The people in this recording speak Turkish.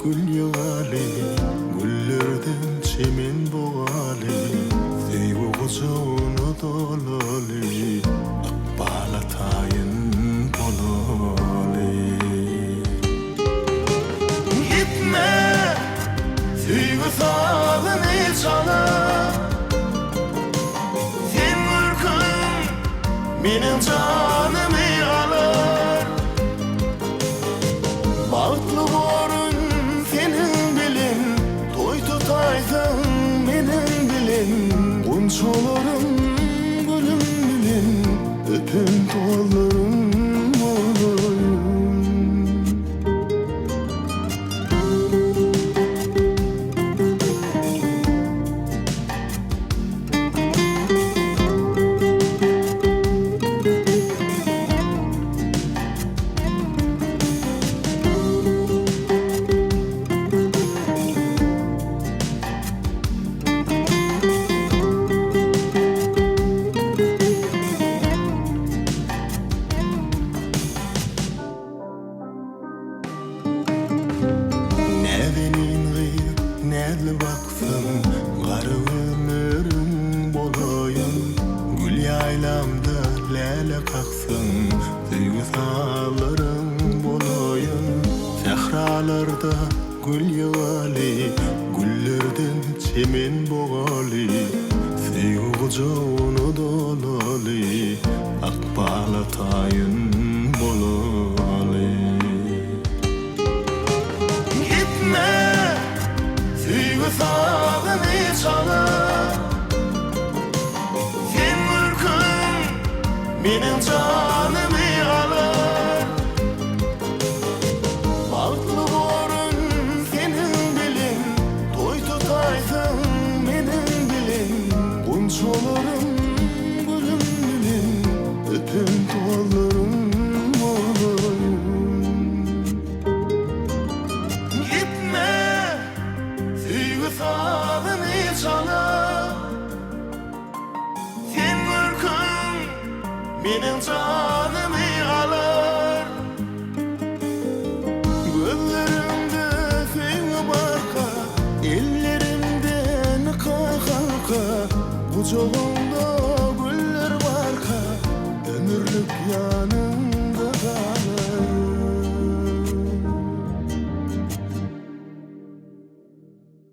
gül yığaly, güllerden çemen boğaly, sevgi kucağına dolaly, akbal atayın bolaly. Gitme, sevgi sağını çalar, sen ürkün benim canımı alır. Bağıtlı borun senin bilin, toy tutaysın benim bilin. Unçolarım gülüm bilin, öpün tollarım olayım. Nädli baksın, garı ömürüm bolayım. Gül yaylamda lale kaksın, sevgi sağlarım bolayım. Sehralarda gül yığaly, güllerden çemen boğaly, sevgi kucağına dolaly, akbal atayın bolaly. Gitme, sevgi sağını çalar, sen ürkün benim canımı alır. Bağıtlı borun senin bilin, toy tutaysın benim bilin. Unçolarım gülüm bilin, öpün tollarım olayım. Gitme, sevgi sağını çalar, sen ürkün benim canımı alır. Gözlerimde sevgi barka, ellerimde nikah halka, kucağımda